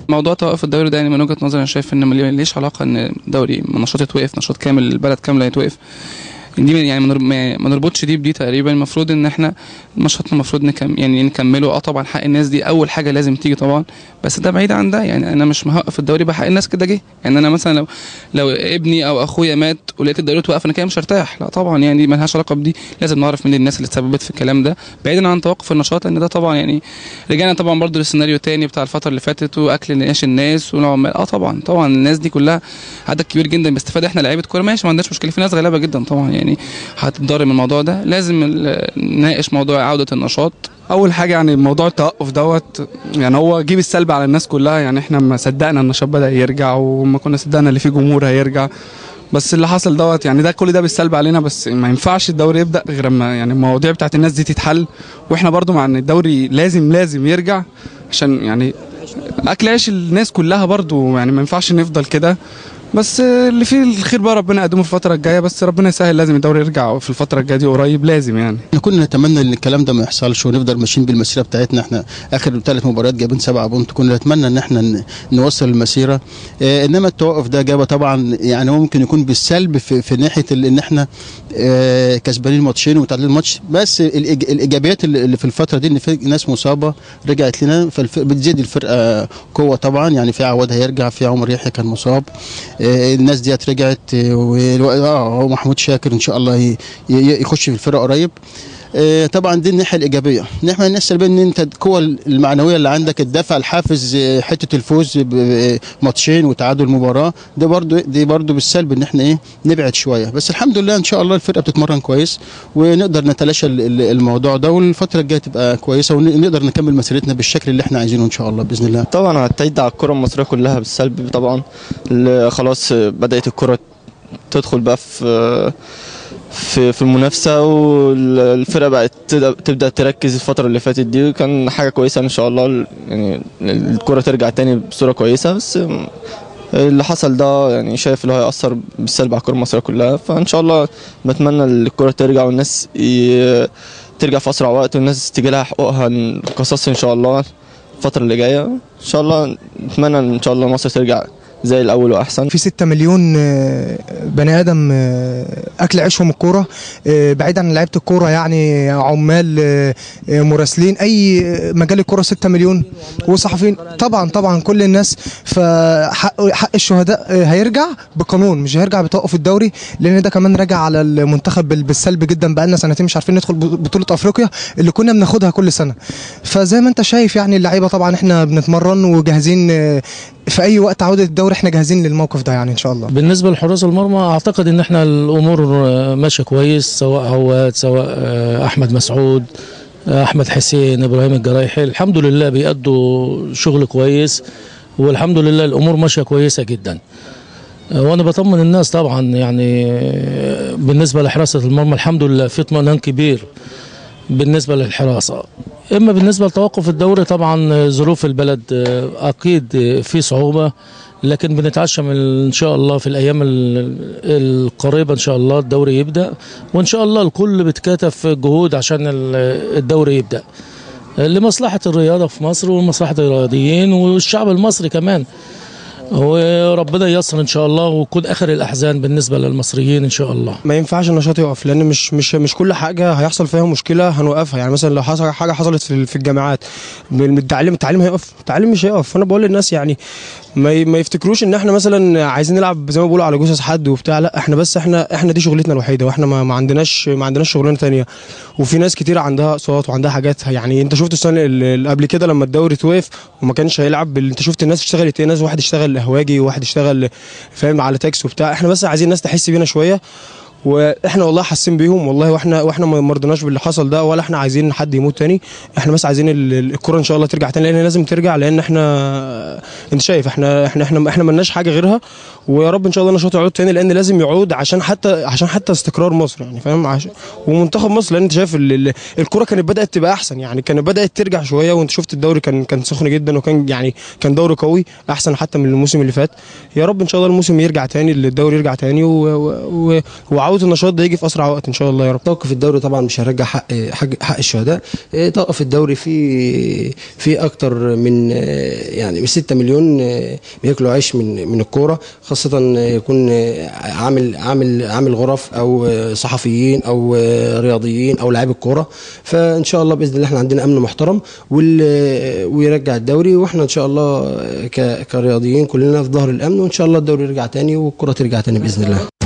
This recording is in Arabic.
موضوع توقف الدوري ده يعني من وجهة نظري انا شايف ان مليش علاقه ان الدوري نشاط يتوقف، نشاط كامل البلد كامله يتوقف. دي يعني ما نربطش دي بدي. تقريبا المفروض ان احنا نشاطنا المفروض نكمله. طبعا حق الناس دي اول حاجه لازم تيجي طبعا، بس ده بعيد عن ده. يعني انا مش مهوقف الدوري بحق الناس كده جه. يعني انا مثلا لو ابني او اخويا مات ولقيت الدوري اتوقف انا كده مش هرتاح. لا طبعا، يعني دي مالهاش علاقه بدي. لازم نعرف مين الناس اللي تسببت في الكلام ده بعيدا عن توقف النشاط، لان ده طبعا يعني رجعنا طبعا برضو للسيناريو الثاني بتاع الفتره اللي فاتت، واكل عيش الناس ونوع طبعا الناس دي كلها عدد كبير جدا بيستفاد. احنا لعيبه كوره ماشي ما عندناش مشكله، في ناس غلابه جدا طبعا يعني هتتضرر من الموضوع ده. لازم نناقش موضوع عوده النشاط. اول حاجه يعني موضوع التوقف دوت يعني هو جيب السلب على الناس كلها. يعني احنا ما صدقنا النشاط بدا يرجع، وما كنا صدقنا اللي فيه جمهور هيرجع، بس اللي حصل دوت يعني ده كل ده بالسلب علينا. بس ما ينفعش الدوري يبدا غير اما يعني المواضيع بتاعت الناس دي تتحل، واحنا برضو مع ان الدوري لازم يرجع عشان يعني اكل عيش الناس كلها برضو. يعني ما ينفعش نفضل كده، بس اللي فيه الخير بقى ربنا يقدمه في الفتره الجايه. بس ربنا يسهل، لازم الدوري يرجع في الفتره الجايه دي قريب لازم. يعني احنا كنا نتمنى ان الكلام ده ما يحصلش ونفضل ماشيين بالمسيره بتاعتنا. احنا اخر 3 مباريات جايبين 7 بونت، كنا نتمنى ان احنا نوصل المسيره. انما التوقف ده جابه طبعا يعني ممكن يكون بالسلب في ناحيه ان احنا كسبانين ماتشين ومتعادلين ماتش. بس الايجابيات اللي في الفتره دي ان في ناس مصابه رجعت لنا، فبتزيد الفرقه قوه طبعا. يعني في عواد هيرجع، في عمر يحيى كان مصاب، الناس ديت رجعت، هو محمود شاكر ان شاء الله يخش في الفرقه قريب. طبعا دي الناحيه الايجابيه. الناحيه السلبيه ان انت القوه المعنويه اللي عندك، الدفع الحافز، حته الفوز بماتشين وتعادل مباراه، دي برضو بالسلب ان احنا نبعد شويه. بس الحمد لله ان شاء الله الفرقه بتتمرن كويس ونقدر نتلاشى الموضوع ده، والفتره الجايه تبقى كويسه ونقدر نكمل مسيرتنا بالشكل اللي احنا عايزينه ان شاء الله باذن الله. طبعا هتعيد على الكره المصريه كلها بالسلب طبعا. خلاص بدات الكره تدخل بقى في المنافسه، والفرقه بقت تبدا تركز الفتره اللي فاتت دي. كان حاجه كويسه ان شاء الله يعني الكره ترجع تاني بصوره كويسه. بس اللي حصل ده يعني شايف اللي هو هيأثر بالسلب على الكره المصريه كلها. فان شاء الله بتمنى الكره ترجع والناس ترجع في اسرع وقت، والناس تجي لها حقوقها القصاص ان شاء الله الفتره اللي جايه. ان شاء الله نتمنى ان شاء الله مصر ترجع زي الاول واحسن. في 6 مليون بني ادم اكل عيشهم الكوره، بعيد عن لعيبه الكوره يعني عمال، مراسلين، اي مجال الكوره 6 مليون، وصحفيين طبعا كل الناس. فحق الشهداء هيرجع بقانون، مش هيرجع بتوقف الدوري، لان ده كمان راجع على المنتخب بالسلب جدا. بقى لنا سنتين مش عارفين ندخل بطوله افريقيا اللي كنا بناخدها كل سنه. فزي ما انت شايف يعني اللعيبه طبعا احنا بنتمرن وجاهزين في اي وقت عوده الدوري، احنا جاهزين للموقف ده يعني ان شاء الله. بالنسبه لحراس المرمى اعتقد ان احنا الامور ماشيه كويس، سواء عواد، سواء احمد مسعود، احمد حسين، ابراهيم الجرايحي، الحمد لله بيأدوا شغل كويس، والحمد لله الامور ماشيه كويسه جدا. وانا بطمن الناس طبعا يعني بالنسبه لحراسه المرمى الحمد لله في اطمئنان كبير بالنسبه للحراسه. اما بالنسبه لتوقف الدوري طبعا ظروف البلد اكيد في صعوبه، لكن بنتعشم ان شاء الله في الايام القريبه ان شاء الله الدوري يبدا، وان شاء الله الكل بيتكاتف جهود عشان الدوري يبدا لمصلحه الرياضه في مصر ومصلحه الرياضيين والشعب المصري كمان. وربنا ييسر ان شاء الله ويكون اخر الاحزان بالنسبه للمصريين ان شاء الله. ما ينفعش النشاط يقف، لان مش كل حاجه هيحصل فيها مشكله هنوقفها. يعني مثلا لو حصل حاجه حصلت في الجامعات، التعليم هيقف؟ التعليم مش هيقف. فانا بقول للناس يعني ما يفتكروش ان احنا مثلا عايزين نلعب زي ما بيقولوا على جثث حد وبتاع. لا، احنا بس احنا دي شغلتنا الوحيده، واحنا ما عندناش شغلانه ثانيه. وفي ناس كتير عندها اقساط وعندها حاجات. يعني انت شفت السنه اللي قبل كده لما الدوري توقف وما كانش هيلعب، انت شفت الناس اشتغلت ايه؟ ناس واحد اشتغل هواجي وواحد اشتغل فاهم على تاكس وبتاع. احنا بس عايزين الناس تحس بينا شويه، واحنا والله حاسين بيهم والله. واحنا ما رضيناش باللي حصل ده، ولا احنا عايزين حد يموت تاني. احنا بس عايزين الكره ان شاء الله ترجع تاني، لان لازم ترجع. لان احنا انت شايف احنا مالناش حاجه غيرها. ويا رب ان شاء الله النشاط يعود تاني، لان لازم يعود عشان حتى استقرار مصر يعني فاهم، ومنتخب مصر. لان انت شايف الكره كانت بدات تبقى احسن، يعني كانت بدات ترجع شويه. وانت شفت الدوري كان سخن جدا، وكان يعني كان دوري قوي احسن حتى من الموسم اللي فات. يا رب ان شاء الله الموسم يرجع تاني، الدوري يرجع تاني وعوده وعاوز النشاط ده يجي في اسرع وقت ان شاء الله يا رب. توقف الدوري طبعا مش هنرجع حق الشهداء. توقف الدوري في اكتر من يعني 6 مليون بياكلوا عيش من الكوره، خاصه يكون عامل غرف او صحفيين او رياضيين او لاعبي الكوره. فان شاء الله باذن الله احنا عندنا امن محترم ويرجع الدوري، واحنا ان شاء الله كرياضيين كلنا في ظهر الامن، وان شاء الله الدوري يرجع تاني والكره ترجع تاني باذن الله.